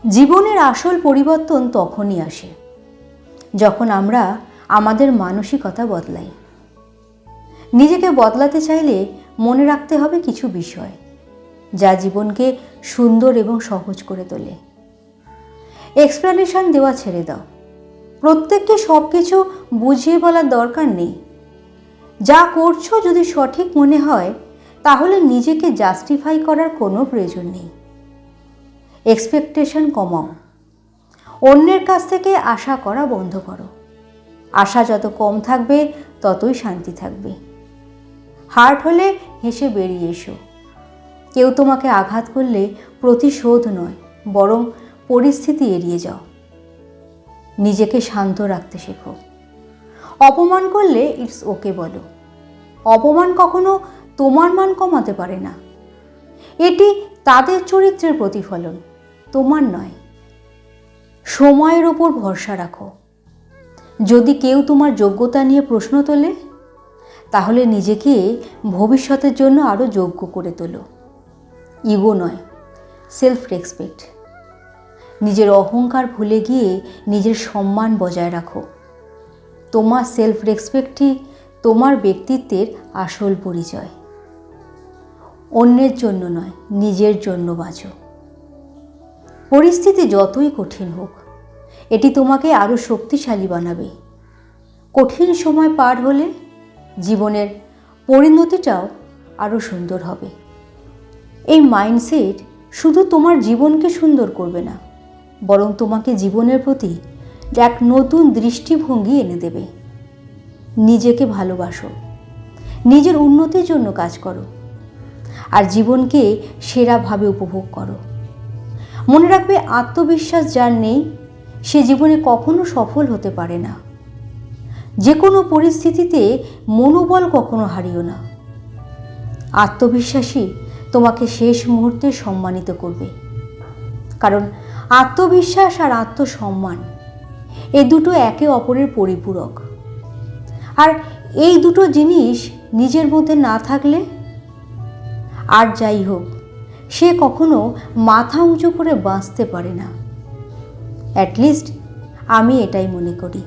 জীবনের আসল পরিবর্তন তখনই আসে যখন আমরা আমাদের মানসিকতা বদলাই। নিজেকে বদলাতে চাইলে মনে রাখতে হবে কিছু বিষয় যা জীবনকে সুন্দর এবং সহজ করে তোলে। এক্সপ্লেনেশন দেওয়া ছেড়ে দাও। প্রত্যেককে সব কিছু বুঝিয়ে বলার দরকার নেই। যা করছো যদি সঠিক মনে হয় তাহলে নিজেকে জাস্টিফাই করার কোনো প্রয়োজন নেই। এক্সপেকটেশন কমাও। অন্যের কাছ থেকে আশা করা বন্ধ করো। আশা যত কম থাকবে ততই শান্তি থাকবে। হার্ট হলে হেসে বেরিয়ে এসো। কেউ তোমাকে আঘাত করলে প্রতিশোধ নয়, বরং পরিস্থিতি এড়িয়ে যাও। নিজেকে শান্ত রাখতে শেখো। অপমান করলে ইটস ওকে বলো। অপমান কখনো তোমার মান কমাতে পারে না। এটি তাদের চরিত্রের প্রতিফলন, তোমার নয়। সময়ের ওপর ভরসা রাখো। যদি কেউ তোমার যোগ্যতা নিয়ে প্রশ্ন তোলে তাহলে নিজেকে ভবিষ্যতের জন্য আরও যোগ্য করে তোলো। ইগো নয়, সেলফ রেসপেক্ট। নিজের অহংকার ভুলে গিয়ে নিজের সম্মান বজায় রাখো। তোমার সেলফ রেসপেক্টই তোমার ব্যক্তিত্বের আসল পরিচয়। অন্যের জন্য নয়, নিজের জন্য বাঁচো। পরিস্থিতি যতই কঠিন হোক, এটি তোমাকে আরও শক্তিশালী বানাবে। কঠিন সময় পার হলে জীবনের পরিণতিটাও আরও সুন্দর হবে। এই মাইন্ডসেট শুধু তোমার জীবনকে সুন্দর করবে না, বরং তোমাকে জীবনের প্রতি এক নতুন দৃষ্টিভঙ্গি এনে দেবে। নিজেকে ভালোবাসো, নিজের উন্নতির জন্য কাজ করো, আর জীবনকে সেরাভাবে উপভোগ করো। মনে রাখবে, আত্মবিশ্বাস যার নেই সে জীবনে কখনো সফল হতে পারে না। যে কোনো পরিস্থিতিতে মনোবল কখনো হারিও না। আত্মবিশ্বাসী তোমাকে শেষ মুহূর্তে সম্মানিত করবে, কারণ আত্মবিশ্বাস আর আত্মসম্মান এ দুটো একে অপরের পরিপূরক। আর এই দুটো জিনিস নিজের মধ্যে না থাকলে আর যাই হোক সে কখনো মাথা উঁচু করে বাঁচতে পারে না। অ্যাটলিস্ট আমি এটাই মনে করি।